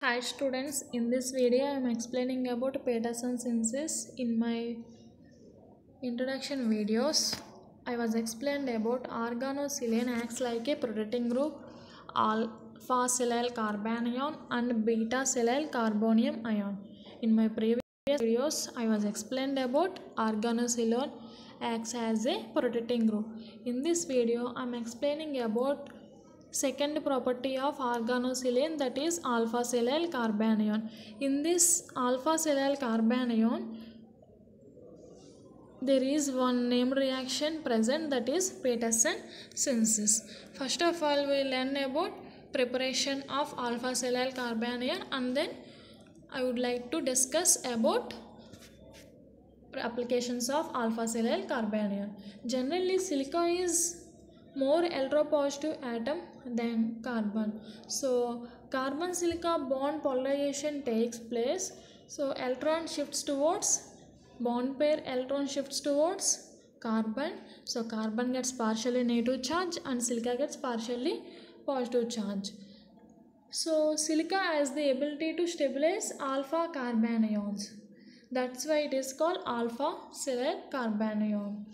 Hi students, in this video I am explaining about Peterson synthesis. In my introduction videos, I was explained about organosilane acts like a protecting group, alpha silyl carbanion and beta silyl carbonium ion. In my previous videos, I was explained about organosilane acts as a protecting group. In this video, I am explaining about second property of organosilane, that is alpha silyl carbanion. In this alpha silyl carbanion, there is one named reaction present, that is Peterson synthesis. First of all, we learn about preparation of alpha silyl carbanion, and then I would like to discuss about applications of alpha silyl carbanion. Generally, silica is more electropositive atom than carbon. So carbon silica bond polarization takes place. So electron shifts towards bond pair, electron shifts towards carbon. So carbon gets partially negative charge and silica gets partially positive charge. So silica has the ability to stabilize alpha carbanions. That's why it is called alpha silyl carbanion.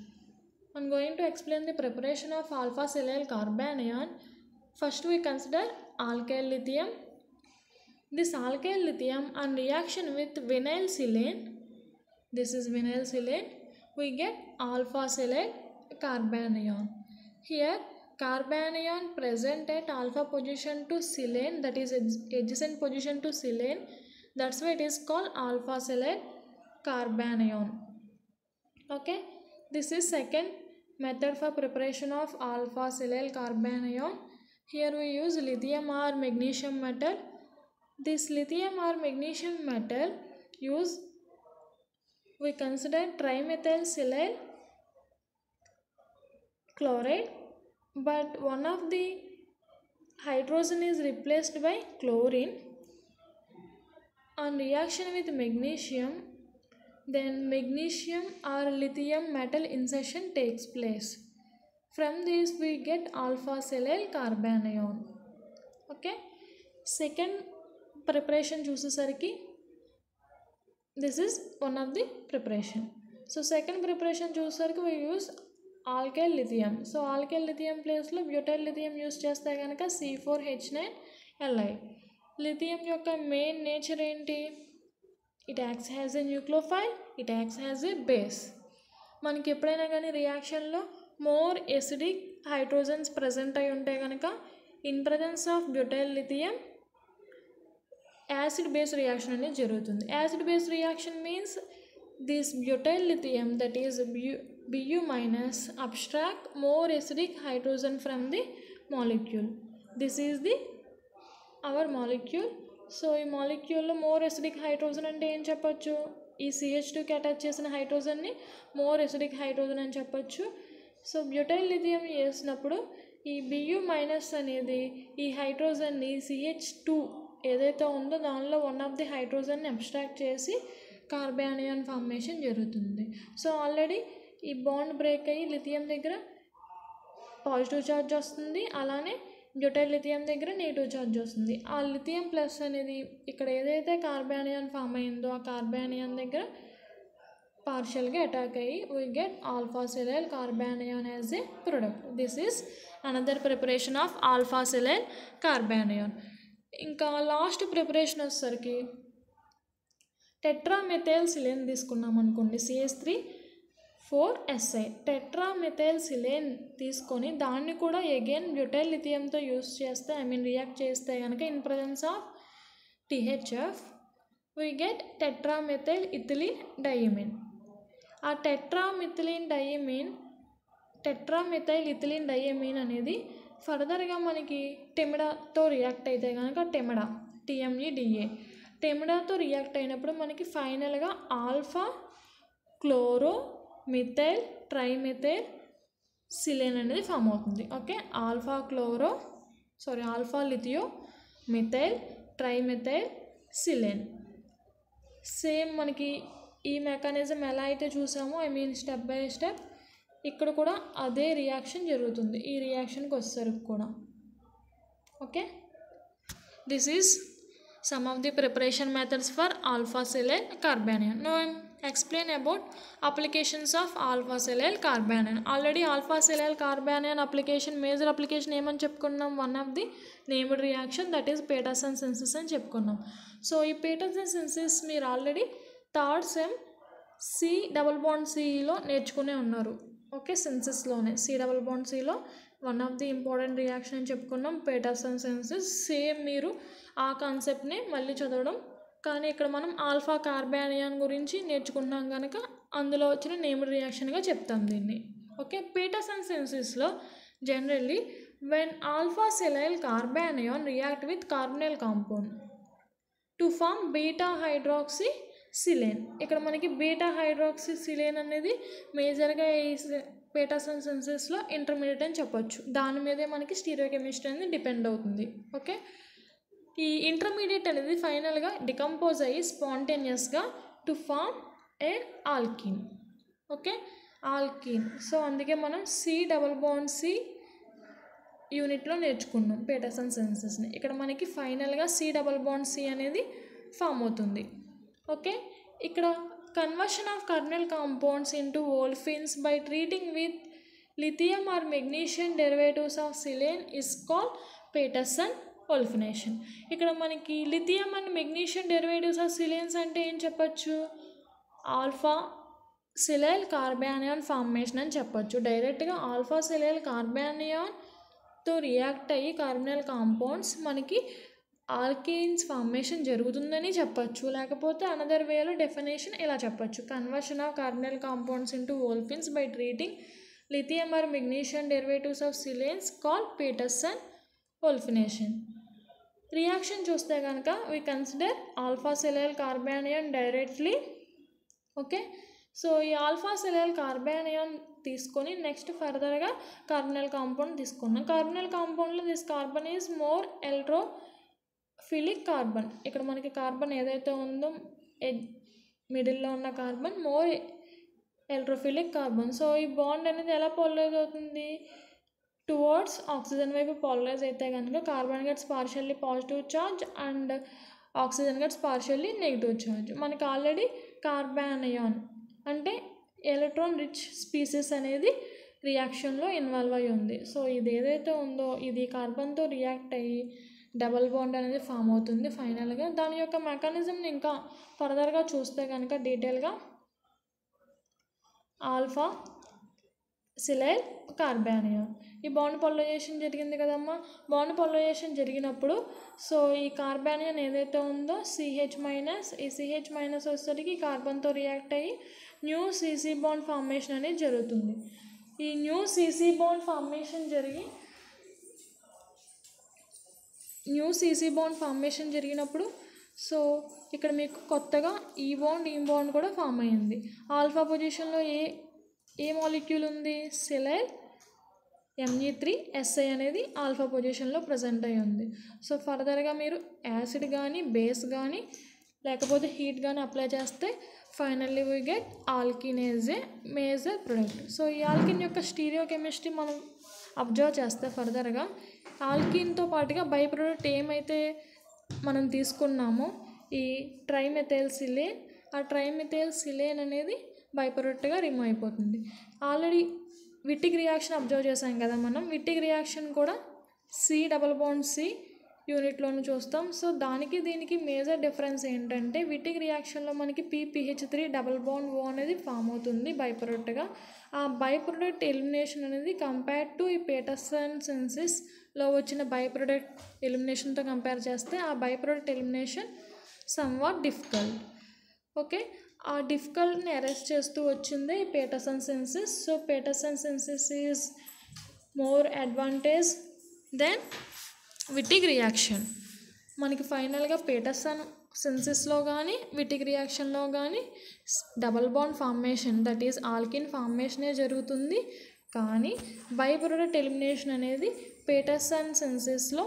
I'm going to explain the preparation of alpha silyl carbanion. First we consider alkyl lithium. This alkyl lithium on reaction with vinyl silane, this is vinyl silane, we get alpha silyl carbanion. Here carbanion present at alpha position to silane, that is adjacent position to silane. That's why it is called alpha silyl carbanion. Okay, this is second method for preparation of alpha silyl carbanion. Here we use lithium or magnesium metal. This lithium or magnesium metal we consider trimethyl silyl chloride, but one of the hydrogen is replaced by chlorine. On reaction with magnesium, then magnesium or lithium metal insertion takes place. From this we get alpha silyl carbanion. Okay, second preparation చూసేసరికి this is one of the preparation. So second preparation చూసేసరికి we use alkyl lithium. So alkyl lithium place లో butyl lithium use చేస్తే కనుక C4H9Li. Lithium యొక్క main nature ఏంటి? It acts as a nucleophile, it acts as a base. మనకి ఎప్పుడైనా కానీ రియాక్షన్లో more acidic hydrogens present అయి ఉంటే కనుక in presence of butyl lithium acid base reaction అనేది జరుగుతుంది. Acid base reaction means this butyl lithium, that is Bu minus, abstract more acidic hydrogen from the molecule. This is the our molecule. So ఈ మాలిక్యూల్లో more acidic hydrogen అంటే ఏం చెప్పొచ్చు? ఈ CH2కి attach చేసిన హైడ్రోజన్ని more acidic hydrogen అని చెప్పొచ్చు. So butyl lithium చేసినప్పుడు ఈ Bu మైనస్ అనేది ఈ హైడ్రోజన్ని CH2 ఏదైతే ఉందో దానిలో వన్ ఆఫ్ ది హైడ్రోజన్ని అబ్స్ట్రాక్ట్ చేసి కార్బానియన్ ఫార్మేషన్ జరుగుతుంది. సో ఆల్రెడీ ఈ బాండ్ బ్రేక్ అయ్యి లిథియం దగ్గర పాజిటివ్ ఛార్జ్ వస్తుంది, అలానే బ్యూటైల్ లిథియం దగ్గర నెగిటివ్ ఛార్జ్ వస్తుంది. ఆ లిథియం ప్లస్ అనేది ఇక్కడ ఏదైతే కార్బానియన్ ఫామ్ అయిందో ఆ కార్బానియన్ దగ్గర పార్షియల్గా అటాక్ అయ్యి we get alpha silyl carbanion as a product. This is another preparation of alpha silyl carbanion. ఇంకా లాస్ట్ ప్రిపరేషన్ వచ్చేసరికి టెట్రామెథైల్ సిలేన్ తీసుకున్నాం అనుకోండి, CH3,4SI. టెట్రామెథైల్ సిలేన్ తీసుకొని దాన్ని కూడా అగైన్ బ్యూటైల్ లిథియంతో యూస్ చేస్తే రియాక్ట్ చేస్తే కనుక in presence of THF we get tetramethyl ethylene diamine. ఆ టెట్రామెథైల్ ఇథిలీన్ డైమిన్ అనేది ఫర్దర్గా మనకి టెమిడాతో రియాక్ట్ అయితే కనుక TMEDA టెమిడాతో రియాక్ట్ అయినప్పుడు మనకి ఫైనల్గా alpha chloro methyl trimethyl silane అనేది ఫామ్ అవుతుంది. Okay, alpha lithio methyl trimethyl silane. Same మనకి ఈ మెకానిజం ఎలా అయితే చూసామో స్టెప్ బై స్టెప్ ఇక్కడ కూడా అదే రియాక్షన్ జరుగుతుంది. ఈ రియాక్షన్కి వచ్చేసరికి కూడా okay, this is some of the preparation methods for alpha silyl carbanion. Now explain about applications of alpha silyl carbanion. Already alpha silyl carbanion application, major application ఏమని చెప్పుకున్నాం, one of the named reaction that is Peterson synthesis అని చెప్పుకున్నాం. So ఈ Peterson synthesis మీరు already third sem C double bond సిలో నేర్చుకునే ఉన్నారు. Okay, సింథసిస్లోనే సి డబుల్ బాండ్ సిలో one of the important reaction అని చెప్పుకున్నాం పేటర్సన్ సింథసిస్. సేమ్ మీరు ఆ కాన్సెప్ట్ని మళ్ళీ చదవడం, కానీ ఇక్కడ మనం ఆల్ఫా కార్బానియాన్ గురించి నేర్చుకుంటున్నాం కనుక అందులో వచ్చిన నేమ్డ్ రియాక్షన్గా చెప్తాం దీన్ని. ఓకే, పీటర్సన్ సింథసిస్లో generally when alpha silyl carbanion react with carbonyl compound to form beta hydroxy silane. ఇక్కడ మనకి బీటా హైడ్రాక్సీ సిలేన్ అనేది మేజర్గా ఈ పీటర్సన్ సింథసిస్లో ఇంటర్మీడియట్ అని చెప్పొచ్చు. దాని మీదే మనకి స్టీరియోకెమిస్ట్రీ అనేది డిపెండ్ అవుతుంది. ఓకే, ఈ ఇంటర్మీడియట్ అనేది ఫైనల్గా డికంపోజ్ అయ్యి స్పాంటేనియస్గా to form a alkene. Okay, alkene. So అందుకే మనం సి డబుల్ బాండ్ సి యూనిట్లో నేర్చుకున్నాం పీటర్సన్ సింథసిస్ని. ఇక్కడ మనకి ఫైనల్గా సి డబుల్ బాండ్ సి అనేది ఫామ్ అవుతుంది. ఓకే, ఇక్కడ conversion of carbonyl compounds into olefins by treating with lithium or magnesium derivatives of silane is called Peterson olefination. ఇక్కడ మనకి lithium and magnesium derivatives of silanes అంటే ఏం చెప్పచ్చు, alpha silyl కార్బానియాన్ formation అని చెప్పచ్చు. డైరెక్ట్గా ఆల్ఫా సిలైల్ కార్బానియాన్తో రియాక్ట్ అయ్యి కార్బనైల్ కాంపౌండ్స్ మనకి ఆల్కీన్స్ ఫార్మేషన్ జరుగుతుందని చెప్పచ్చు. లేకపోతే అనదర్ వేలో డెఫినేషన్ ఇలా చెప్పచ్చు, conversion of carbonyl compounds into olefins by treating lithium or magnesium derivatives of silanes called Peterson olefination. Reaction చూస్తే కనుక we consider alpha silyl carbanion directly. Okay, so ఈ ఆల్ఫా సిలైల్ కార్బానియాన్ తీసుకొని next ఫర్దర్గా carbonyl compound తీసుకున్నాం. Carbonyl కాంపౌండ్లో this carbon is more electrophilic carbon. ఇక్కడ మనకి carbon ఏదైతే ఉందో మిడిల్లో ఉన్న carbon more electrophilic carbon. So ఈ బాండ్ అనేది ఎలా పోలరైజ్ అవుతుంది, టువర్డ్స్ ఆక్సిజన్ వైపు పోలరైజ్ అయితే కనుక carbon gets partially positive charge and oxygen gets partially negative charge. మనకి ఆల్రెడీ కార్బానియాన్ అంటే ఎలక్ట్రాన్ రిచ్ స్పీసీస్ అనేది రియాక్షన్లో ఇన్వాల్వ్ అయి ఉంది. సో ఇది ఏదైతే ఉందో ఇది కార్బన్తో రియాక్ట్ అయ్యి డబల్ బాండ్ అనేది ఫామ్ అవుతుంది ఫైనల్గా. దాని యొక్క మెకానిజంని ఇంకా ఫర్దర్గా చూస్తే కనుక డీటెయిల్గా ఆల్ఫా సిలైల్ కార్బానియాన్ ఈ బాండ్ పోలరైజేషన్ జరిగింది కదమ్మా. బాండ్ పోలరైజేషన్ జరిగినప్పుడు సో ఈ కార్బానియాన్ ఏదైతే ఉందో CH మైనస్, ఈ CH మైనస్ వచ్చేసరికి కార్బన్తో రియాక్ట్ అయ్యి న్యూ CC బాండ్ ఫార్మేషన్ అనేది జరుగుతుంది. ఈ న్యూ CC బాండ్ ఫార్మేషన్ జరిగినప్పుడు సో ఇక్కడ మీకు కొత్తగా ఈ బాండ్ కూడా ఫామ్ అయ్యింది. ఆల్ఫా పొజిషన్లో ఏ మాలిక్యూల్ ఉంది, సిలైల్ Me3Si అనేది ఆల్ఫా పొజిషన్లో ప్రజెంట్ అయ్యి ఉంది. సో ఫర్దర్గా మీరు యాసిడ్ కానీ బేస్ కానీ లేకపోతే హీట్ కానీ అప్లై చేస్తే finally we get alkene is a major product. So ఈ ఆల్కిన్ యొక్క స్టీరియోకెమిస్ట్రీ మనం అబ్జర్వ్ చేస్తే ఫర్దర్గా ఆల్కిన్తో పాటుగా బై ప్రొడక్ట్ ఏమైతే మనం తీసుకున్నామో ఈ ట్రైమెథైల్ సిలేన్, ఆ ట్రైమెథైల్ సిలేన్ అనేది బై ప్రొడక్ట్గా రిమూవ్ అయిపోతుంది. ఆల్రెడీ విట్టిక్ రియాక్షన్ అబ్జర్వ్ చేసాం కదా మనం. విట్టిక్ రియాక్షన్ కూడా సి డబల్ బాండ్ సి యూనిట్లోనూ చూస్తాం. సో దానికి దీనికి మేజర్ డిఫరెన్స్ ఏంటంటే విట్టిక్ రియాక్షన్లో మనకి PPH3 డబల్ బాండ్ ఓ అనేది ఫామ్ అవుతుంది బై ప్రొడక్ట్గా. ఆ బై ప్రొడక్ట్ ఎలిమినేషన్ అనేది కంపేర్ టు ఈ పీటర్సన్ సింథసిస్లో వచ్చిన బై ప్రొడక్ట్ ఎలిమినేషన్తో కంపేర్ చేస్తే ఆ by product elimination somewhat difficult. Okay, ఆ డిఫికల్ట్ని అరెస్ట్ చేస్తూ వచ్చింది ఈ Peterson synthesis. So Peterson synthesis is more advantage than Wittig reaction. మనకి ఫైనల్గా పీటర్సన్ సింథసిస్లో కానీ విట్టిక్ రియాక్షన్లో కానీ double bond formation that is alkene ఫార్మేషనే జరుగుతుంది. కానీ బై ప్రొడక్ట్ ఎలిమినేషన్ అనేది పీటర్సన్ సింథసిస్లో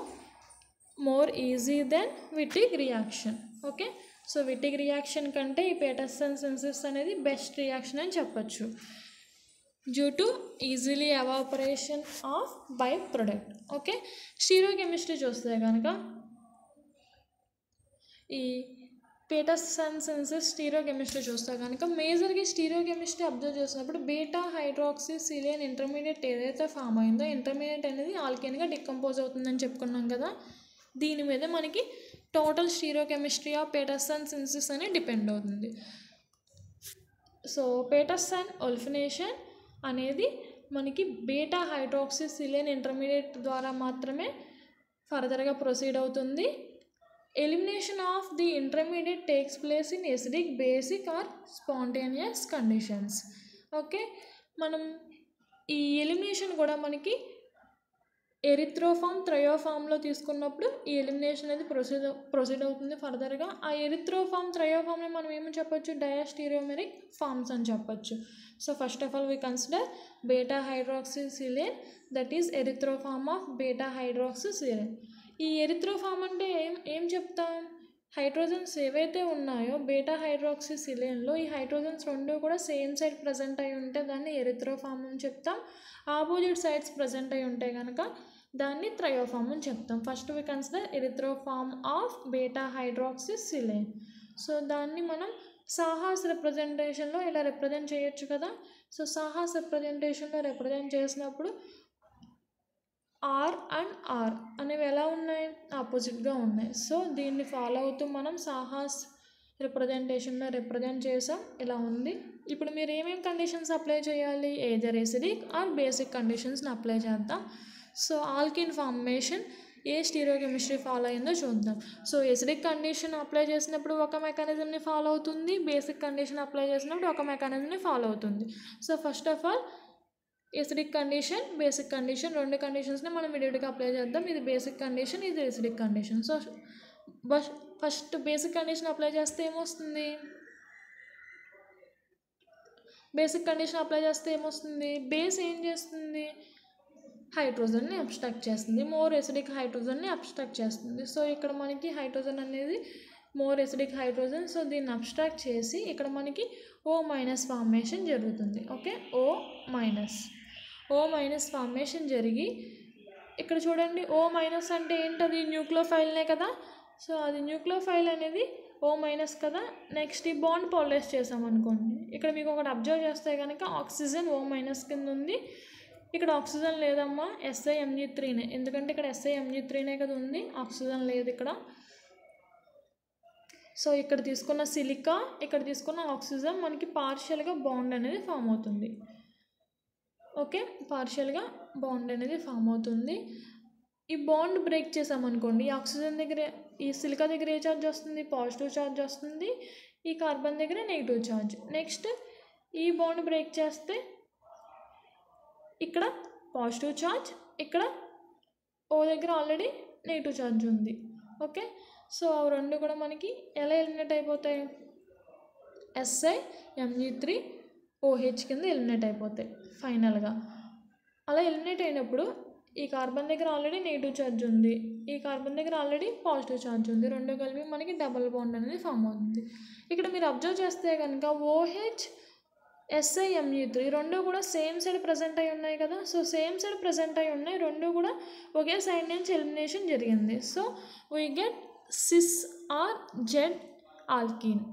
more easy than Wittig reaction. Okay, so Wittig reaction కంటే ఈ పీటర్సన్ సింథసిస్ అనేది బెస్ట్ రియాక్షన్ అని చెప్పచ్చు due to easily evaporation of by product. Okay, stereochemistry చూస్తే కనుక ఈ పీటర్సన్ సిన్సిస్ స్టీరియోకెమిస్ట్రీ చూస్తే కనుక మేజర్గా స్టీరియోకెమిస్ట్రీ అబ్జర్వ్ చేసినప్పుడు బీటా హైడ్రాక్సీ సిలియన్ ఇంటర్మీడియట్ ఏదైతే ఫామ్ అయిందో ఇంటర్మీడియట్ అనేది ఆల్కేన్గా డికంపోజ్ అవుతుందని చెప్పుకున్నాం కదా. దీని మీద మనకి total stereochemistry of Peterson synthesis అని డిపెండ్ అవుతుంది. సో పీటర్సన్ ఒలిఫినేషన్ అనేది మనకి బీటా హైడ్రాక్సీ సిలియన్ ఇంటర్మీడియట్ ద్వారా మాత్రమే ఫర్దర్గా ప్రొసీడ్ అవుతుంది. Elimination of the intermediate takes place in acidic, basic or spontaneous conditions. Okay, మనం ఈ ఎలిమినేషన్ కూడా మనకి ఎరిథ్రోఫామ్ థ్రయోఫామ్లో తీసుకున్నప్పుడు ఈ ఎలిమినేషన్ అనేది ప్రొసీడ్ అవుతుంది ఫర్దర్గా. ఆ ఎరిథ్రోఫామ్ థ్రయోఫామ్ని మనం ఏమని చెప్పొచ్చు, డయాస్టీరియోమెరిక్ ఫామ్స్ అని చెప్పొచ్చు. So first of all we consider beta hydroxy silane, that is erythro form of beta hydroxy silane. ఈ ఎరిథ్రోఫామ్ అంటే ఏం చెప్తాం, హైడ్రోజన్స్ ఏవైతే ఉన్నాయో బీటా హైడ్రాక్సీ సిలియన్లో ఈ హైడ్రోజన్స్ రెండు కూడా సేమ్ సైడ్ ప్రజెంట్ అయి ఉంటే దాన్ని ఎరిథ్రోఫామ్ అని చెప్తాం. ఆపోజిట్ సైడ్స్ ప్రజెంట్ అయి ఉంటే కనుక దాన్ని థ్రయోఫామ్ అని చెప్తాం. First we consider erythro form of beta hydroxy silane. So దాన్ని మనం సాహాస్ రిప్రజెంటేషన్లో ఇలా రిప్రజెంట్ చేయొచ్చు కదా. సో సాహాస్ రిప్రజెంటేషన్లో రిప్రజెంట్ చేసినప్పుడు ఆర్ అండ్ ఆర్ అనేవి ఎలా ఉన్నాయి, ఆపోజిట్గా ఉన్నాయి. సో దీన్ని ఫాలో అవుతూ మనం సాహాస్ రిప్రజెంటేషన్లో రిప్రజెంట్ చేసాం, ఇలా ఉంది. ఇప్పుడు మీరు ఏమేమి కండిషన్స్ అప్లై చేయాలి, ఏదర్ ఎసిడిక్ ఆర్ బేసిక్ కండిషన్స్ని అప్లై చేద్దాం. సో ఆల్కిన్ ఫార్మేషన్ ఏ స్టీరియోకెమిస్ట్రీ ఫాలో అయిందో చూద్దాం. సో ఎసిడిక్ కండిషన్ అప్లై చేసినప్పుడు ఒక మెకానిజంని ఫాలో అవుతుంది, బేసిక్ కండిషన్ అప్లై చేసినప్పుడు ఒక మెకానిజంని ఫాలో అవుతుంది. So first of all acidic condition, basic condition రెండు కండిషన్స్ని మనం విడివిడిగా అప్లై చేద్దాం. ఇది బేసిక్ కండిషన్, ఇది acidic condition. So first basic condition apply చేస్తే ఏమొస్తుంది, బేసిక్ కండిషన్ అప్లై చేస్తే ఏమొస్తుంది, బేస్ ఏం చేస్తుంది, హైడ్రోజన్ని అబ్స్ట్రాక్ట్ చేస్తుంది, మోర్ ఎసిడిక్ హైడ్రోజన్ని అబ్స్ట్రాక్ట్ చేస్తుంది. సో ఇక్కడ మనకి హైడ్రోజన్ అనేది మోర్ ఎసిడిక్ హైడ్రోజన్. సో దీన్ని అబ్స్ట్రాక్ట్ చేసి ఇక్కడ మనకి O- ఫార్మేషన్ జరుగుతుంది. ఓకే, O- ఫార్మేషన్ జరిగి ఇక్కడ చూడండి O- అంటే ఏంటది, న్యూక్లియోఫైల్నే కదా. సో అది న్యూక్లియోఫైల్ అనేది O- కదా. నెక్స్ట్ ఈ బాండ్ పోలరైజ్ చేసామనుకోండి, ఇక్కడ మీకు ఒకటి అబ్జర్వ్ చేస్తే కనుక ఆక్సిజన్ O- కింద ఉంది, ఇక్కడ ఆక్సిజన్ లేదమ్మా, SiMg3నే, ఎందుకంటే ఇక్కడ SiMg3నే కదా ఉంది, ఆక్సిజన్ లేదు ఇక్కడ. సో ఇక్కడ తీసుకున్న సిలికా, ఇక్కడ తీసుకున్న ఆక్సిజన్ మనకి పార్షియల్గా బాండ్ అనేది ఫామ్ అవుతుంది. ఓకే, పార్షియల్గా బాండ్ అనేది ఫామ్ అవుతుంది. ఈ బాండ్ బ్రేక్ చేసామనుకోండి, ఈ ఆక్సిజన్ దగ్గర, ఈ సిలికా దగ్గర ఏ ఛార్జ్ వస్తుంది, పాజిటివ్ ఛార్జ్ వస్తుంది, ఈ కార్బన్ దగ్గర నెగిటివ్ ఛార్జ్. నెక్స్ట్ ఈ బాండ్ బ్రేక్ చేస్తే ఇక్కడ పాజిటివ్ ఛార్జ్, ఇక్కడ O దగ్గర ఆల్రెడీ నెగిటివ్ ఛార్జ్ ఉంది. ఓకే, సో అవి రెండు కూడా మనకి ఎలా ఎలిమినేట్ అయిపోతాయి, SiMg3OH కింద ఎలిమినేట్ అయిపోతాయి ఫైనల్గా. అలా ఎలిమినేట్ అయినప్పుడు ఈ కార్బన్ దగ్గర ఆల్రెడీ నెగిటివ్ ఛార్జ్ ఉంది, ఈ కార్బన్ దగ్గర ఆల్రెడీ పాజిటివ్ ఛార్జ్ ఉంది, రెండు కలిపి మనకి డబల్ బాండ్ అనేది ఫామ్ అవుతుంది. ఇక్కడ మీరు అబ్జర్వ్ చేస్తే కనుక OH SiMg3 రెండు కూడా సేమ్ సైడ్ ప్రజెంట్ అయి ఉన్నాయి కదా. సో సేమ్ సైడ్ ప్రజెంట్ అయి ఉన్నాయి, రెండు కూడా ఒకే సైడ్ నుంచి ఎలిమినేషన్ జరిగింది. So we get cis or Z alkene.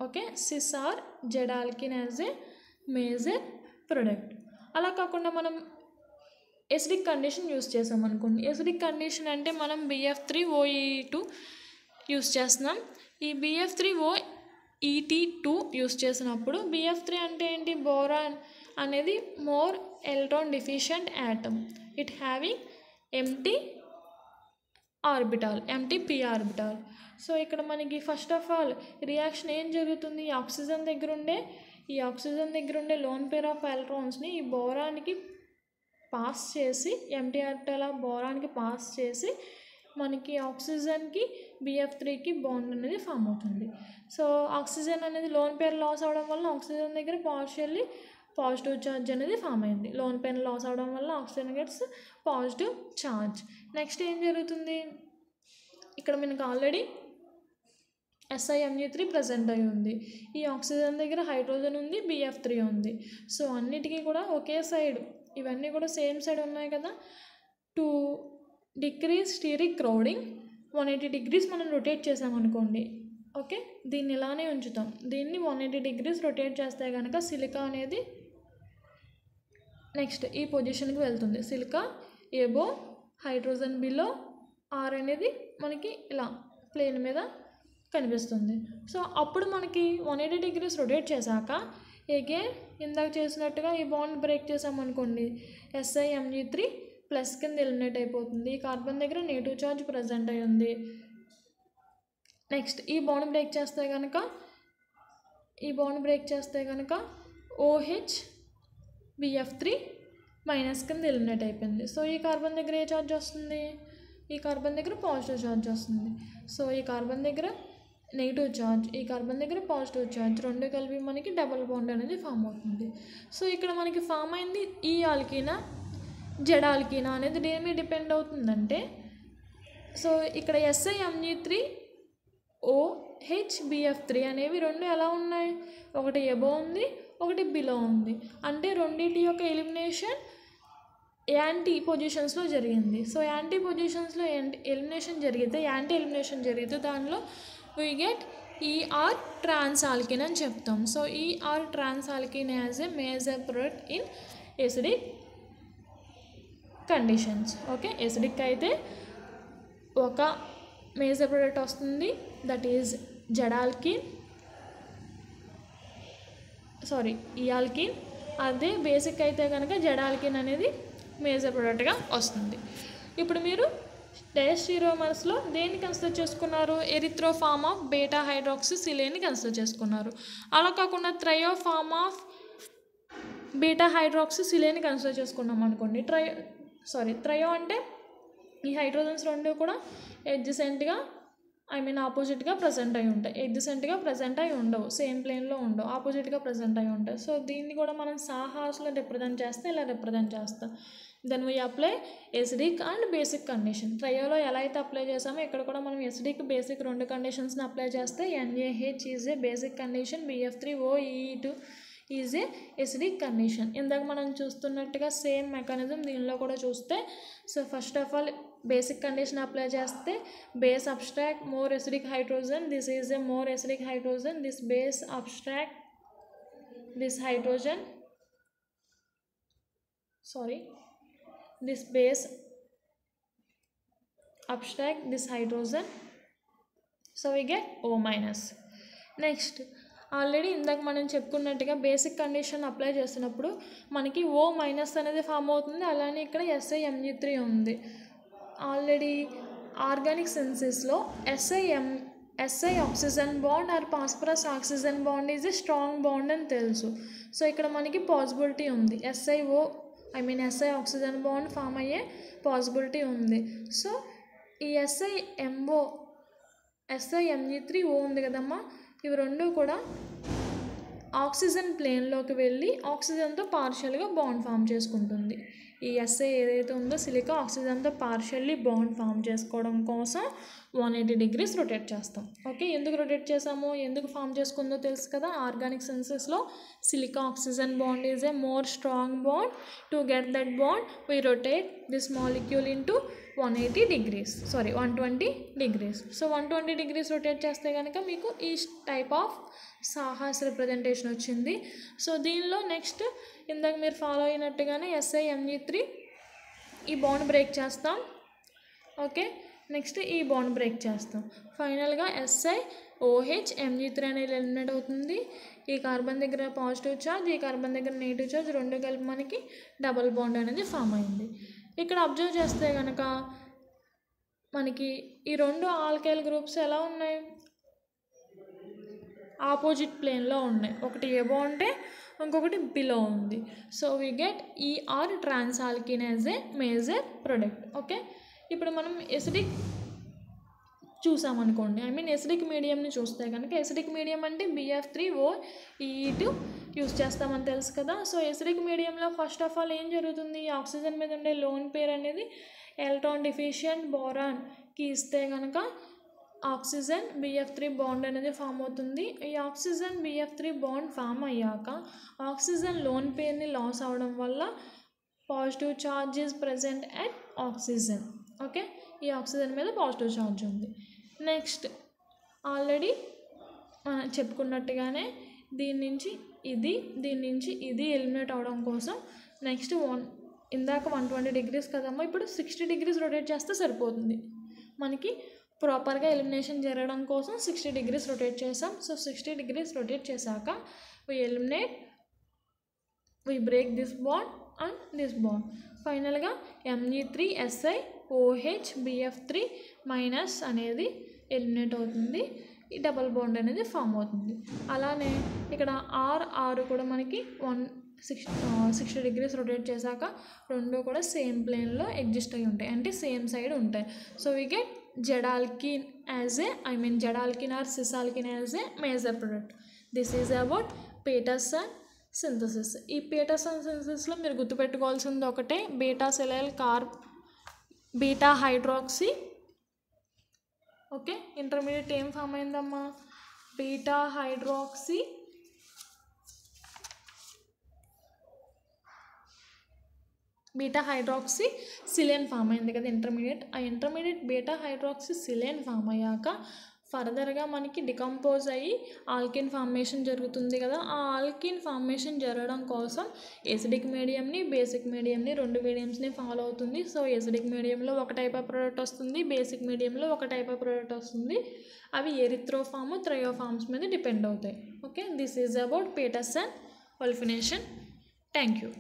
Okay, cis or Z alkene as a major product. అలా కాకుండా మనం ఎసిడిక్ కండిషన్ యూస్ చేసామనుకోండి, ఎసిడిక్ కండిషన్ అంటే మనం BF3OE2 యూస్ చేస్తున్నాం. ఈ BF3OET2 యూస్ చేసినప్పుడు BF3 అంటే ఏంటి, బోరాన్ అనేది more electron deficient atom, it having empty p orbital. So ఇక్కడ మనకి ఫస్ట్ ఆఫ్ ఆల్ రియాక్షన్ ఏం జరుగుతుంది, ఈ ఆక్సిజన్ దగ్గర ఉండే లోన్ పేర్ ఆఫ్ ఎలక్ట్రాన్స్ని ఈ బోరాన్కి పాస్ చేసి, ఎంటీ ఆర్బిటాల్ ఆఫ్ బోరాన్కి పాస్ చేసి మనకి ఆక్సిజన్కి BF3కి బాండ్ అనేది ఫామ్ అవుతుంది. సో ఆక్సిజన్ అనేది లోన్ పేర్ లాస్ అవడం వల్ల ఆక్సిజన్ దగ్గర పార్షియల్లీ పాజిటివ్ ఛార్జ్ అనేది ఫామ్ అయింది. లోన్ పేర్ లాస్ అవడం వల్ల oxygen gets positive charge. Next ఏం జరుగుతుంది, ఇక్కడ మనకు ఆల్రెడీ SiMg3 ప్రజెంట్ అయి ఉంది, ఈ ఆక్సిజన్ దగ్గర హైడ్రోజన్ ఉంది, BF3 ఉంది. సో అన్నిటికీ కూడా ఒకే సైడ్, ఇవన్నీ కూడా సేమ్ సైడ్ ఉన్నాయి కదా. To decrease steric crowding 180 degrees మనం రొటేట్ చేసామనుకోండి, ఓకే, దీన్ని ఇలానే ఉంచుతాం. దీన్ని 180 degrees రొటేట్ చేస్తే కనుక సిలికా అనేది నెక్స్ట్ ఈ పొజిషన్కి వెళ్తుంది. Silica above, hydrogen below, R అనేది మనకి ఇలా ప్లేన్ మీద కనిపిస్తుంది. సో అప్పుడు మనకి 180 degrees రొటేట్ చేశాక అగైన్ ఇందాక చేసినట్టుగా ఈ బాండ్ బ్రేక్ చేసామనుకోండి, SiMg3 ప్లస్ కింద ఎలిమినేట్ అయిపోతుంది. ఈ కార్బన్ దగ్గర నెగిటివ్ ఛార్జ్ ప్రజెంట్ అయి ఉంది. నెక్స్ట్ ఈ బాండ్ బ్రేక్ చేస్తే కనుక OH BF3 మైనస్ కింద ఎలిమినేట్ అయిపోయింది. సో ఈ కార్బన్ దగ్గర ఏ ఛార్జ్ వస్తుంది? ఈ కార్బన్ దగ్గర పాజిటివ్ ఛార్జ్ వస్తుంది. సో ఈ కార్బన్ దగ్గర నెగిటివ్ ఛార్జ్, ఈ కార్బన్ దగ్గర పాజిటివ్ ఛార్జ్, రెండు కలిపి మనకి డబుల్ బాండ్ అనేది ఫామ్ అవుతుంది. సో ఇక్కడ మనకి ఫామ్ అయింది ఈ ఆల్కీనా జెడ్ ఆల్కీనా అనేది దేని మీద డిపెండ్ అవుతుందంటే, సో ఇక్కడ SiMg3 OH BF3 అనేవి రెండు ఎలా ఉన్నాయి? ఒకటి ఎబో ఉంది, ఒకటి బిలో ఉంది. అంటే రెండింటి యొక్క ఎలిమినేషన్ యాంటీ పొజిషన్స్లో జరిగింది. సో యాంటీ పొజిషన్స్లో ఎలిమినేషన్ జరిగితే దానిలో we get ER trans alkene అని చెప్తాం. So ER trans alkene as a major product in acidic conditions. Okay, acidic అయితే ఒక మేజర్ ప్రొడక్ట్ వస్తుంది, దట్ ఈజ్ జెడాల్కిన్, ఈ ఆల్కిన్. అదే బేసిక్ అయితే కనుక జెడాల్కిన్ అనేది మేజర్ ప్రొడక్ట్గా వస్తుంది. ఇప్పుడు మీరు డయాస్టీరోమర్స్లో దేన్ని కన్సిడర్ చేసుకున్నారు? ఎరిథ్రోఫార్మ్ ఆఫ్ బీటా హైడ్రాక్సీ సిలేన్ని కన్సిడర్ చేసుకున్నారు. అలా కాకుండా థ్రయోఫార్మ్ ఆఫ్ బీటా హైడ్రాక్సీ సిలేన్ని కన్సిడర్ చేసుకున్నాం అనుకోండి. థ్రయో అంటే ఈ హైడ్రోజన్స్ రెండు కూడా ఎడ్జసెంట్గా ఆపోజిట్గా ప్రజెంట్ అయి ఉంటాయి. ఎడ్జసెంట్గా ప్రజెంట్ అయి ఉండవు, సేమ్ ప్లేన్లో ఉండవు, ఆపోజిట్గా ప్రజెంట్ అయి ఉంటాయి. సో దీన్ని కూడా మనం సాహాస్లో రిప్రజెంట్ చేస్తే ఇలా రిప్రజెంట్ చేస్తాం. Then we apply acidic and basic condition. ట్రయోలో ఎలా అయితే అప్లై చేసామో ఇక్కడ కూడా మనం ఎసిడిక్ బేసిక్ రెండు కండిషన్స్ని అప్లై చేస్తే NaH is a basic condition, BF3OEE2 is a acidic condition. ఇందాక మనం చూస్తున్నట్టుగా సేమ్ మెకానిజం దీనిలో కూడా చూస్తే, so first of all basic condition apply చేస్తే base abstract more acidic hydrogen, this is a more acidic hydrogen, this base abstract this hydrogen, this base abstract this hydrogen, so we get O minus. Next already ఇందాక మనం చెప్పుకున్నట్టుగా basic condition apply చేసినప్పుడు మనకి O minus అనేది form అవుతుంది. అలానే ఇక్కడ SiMg3 ఉంది. ఆల్రెడీ ఆర్గానిక్ సెన్సెస్లో SI oxygen bond or phosphorus oxygen bond is a strong bond అని తెలుసు. సో ఇక్కడ మనకి పాసిబిలిటీ ఉంది SI ఆక్సిజన్ బాండ్ ఫామ్ అయ్యే పాసిబిలిటీ ఉంది. సో ఈ SiMg3O ఉంది కదమ్మా, ఇవి రెండు కూడా ఆక్సిజన్ ప్లేన్లోకి వెళ్ళి ఆక్సిజన్తో పార్షియల్గా బాండ్ ఫామ్ చేసుకుంటుంది. ఈ SI ఏదైతే ఉందో సిలికా ఆక్సిజన్తో పార్షియల్లీ బాండ్ ఫామ్ చేసుకోవడం కోసం 180 degrees రొటేట్ చేస్తాం. ఓకే, ఎందుకు రొటేట్ చేసామో, ఎందుకు ఫామ్ చేసుకుందో తెలుసు కదా. ఆర్గానిక్ సెన్సెస్లో silica oxygen bond is a more strong bond. To get that bond we rotate this molecule into 120 degrees. So 120 degrees rotate చేస్తే కనుక మీకు ఈ టైప్ ఆఫ్ సాహాస్ రిప్రజెంటేషన్ వచ్చింది. సో దీనిలో నెక్స్ట్ ఇందాక మీరు ఫాలో అయినట్టుగానే SiMg3 ఈ బాండ్ బ్రేక్ చేస్తాం. ఓకే, నెక్స్ట్ ఈ బాండ్ బ్రేక్ చేస్తాం. ఫైనల్గా SiOH Mg3 అనేది ఎలిమినేట్ అవుతుంది. ఈ కార్బన్ దగ్గర పాజిటివ్ ఛార్జ్, ఈ కార్బన్ దగ్గర నెగిటివ్ ఛార్జ్ రెండు కలిపి మనకి డబుల్ బాండ్ అనేది ఫామ్ అయింది. ఇక్కడ అబ్జర్వ్ చేస్తే కనుక మనకి ఈ రెండు ఆల్కైల్ గ్రూప్స్ ఎలా ఉన్నాయి? ఆపోజిట్ ప్లేన్లో ఉన్నాయి. ఒకటి ఎబో అంటే ఇంకొకటి బిలో ఉంది. So we get ER trans alkene as a major product. Okay, ఇప్పుడు మనం ఎసిడిక్ చూసామనుకోండి, ఎసిడిక్ మీడియంని చూస్తే కనుక ఎసిడిక్ మీడియం అంటే BF3OEE2 యూస్ చేస్తామని తెలుసు కదా. సో ఎసిడిక్ మీడియంలో ఫస్ట్ ఆఫ్ ఆల్ ఏం జరుగుతుంది? ఆక్సిజన్ మీద ఉండే లోన్ పేర్ అనేది ఎలక్ట్రాన్ డిఫిషియంట్ బోరాన్కి ఇస్తే కనుక ఆక్సిజన్ BF3 బాండ్ అనేది ఫామ్ అవుతుంది. ఈ ఆక్సిజన్ BF3 బాండ్ ఫామ్ అయ్యాక ఆక్సిజన్ లోన్ పేర్ని లాస్ అవడం వల్ల positive charge is present at oxygen. Okay, ఈ ఆక్సిజన్ మీద పాజిటివ్ ఛార్జ్ ఉంది. నెక్స్ట్ ఆల్రెడీ చెప్పుకున్నట్టుగానే దీని నుంచి ఇది ఎలిమినేట్ అవడం కోసం నెక్స్ట్ ఇందాక 120 degrees కదమ్మా, ఇప్పుడు 60 degrees రొటేట్ చేస్తే సరిపోతుంది. మనకి ప్రాపర్గా ఎలిమినేషన్ జరగడం కోసం 60 degrees రొటేట్ చేసాం. సో 60 degrees రొటేట్ చేశాక we break this bond and this bond. ఫైనల్గా Mg3SiOH BF3- అనేది ఎలిమినేట్ అవుతుంది. ఈ డబల్ బాండ్ అనేది ఫామ్ అవుతుంది. అలానే ఇక్కడ R కూడా మనకి 60 degrees రొటేట్ చేశాక రెండు కూడా సేమ్ ప్లేన్లో ఎగ్జిస్ట్ అయి ఉంటాయి, అంటే సేమ్ సైడ్ ఉంటాయి. So we get Z alkene or cis alkene as a major product. This is about Peterson synthesis. ఈ పీటర్సన్ సింథసిస్లో మీరు గుర్తుపెట్టుకోవాల్సింది ఒకటే, బీటా హైడ్రాక్సీ. ఓకే, ఇంటర్మీడియట్ ఏం ఫామ్ అయిందమ్మా? బీటా హైడ్రాక్సీ సిలేన్ ఫామ్ అయింది కదా ఇంటర్మీడియట్. ఆ intermediate beta hydroxy silane form అయ్యాక ఫర్దర్గా మనకి డికంపోజ్ అయ్యి ఆల్కిన్ ఫార్మేషన్ జరుగుతుంది కదా. ఆ ఆల్కిన్ ఫార్మేషన్ జరగడం కోసం ఎసిడిక్ మీడియంని బేసిక్ మీడియంని రెండు మీడియంస్ని ఫాలో అవుతుంది. సో ఎసిడిక్ మీడియంలో ఒక టైప్ ఆఫ్ ప్రోడక్ట్ వస్తుంది, బేసిక్ మీడియంలో ఒక టైప్ ఆఫ్ ప్రోడక్ట్ వస్తుంది. అవి ఎరిథ్రోఫామ్ థ్రయోఫామ్స్ మీద డిపెండ్ అవుతాయి. Okay, this is about Peterson olefination. Thank you.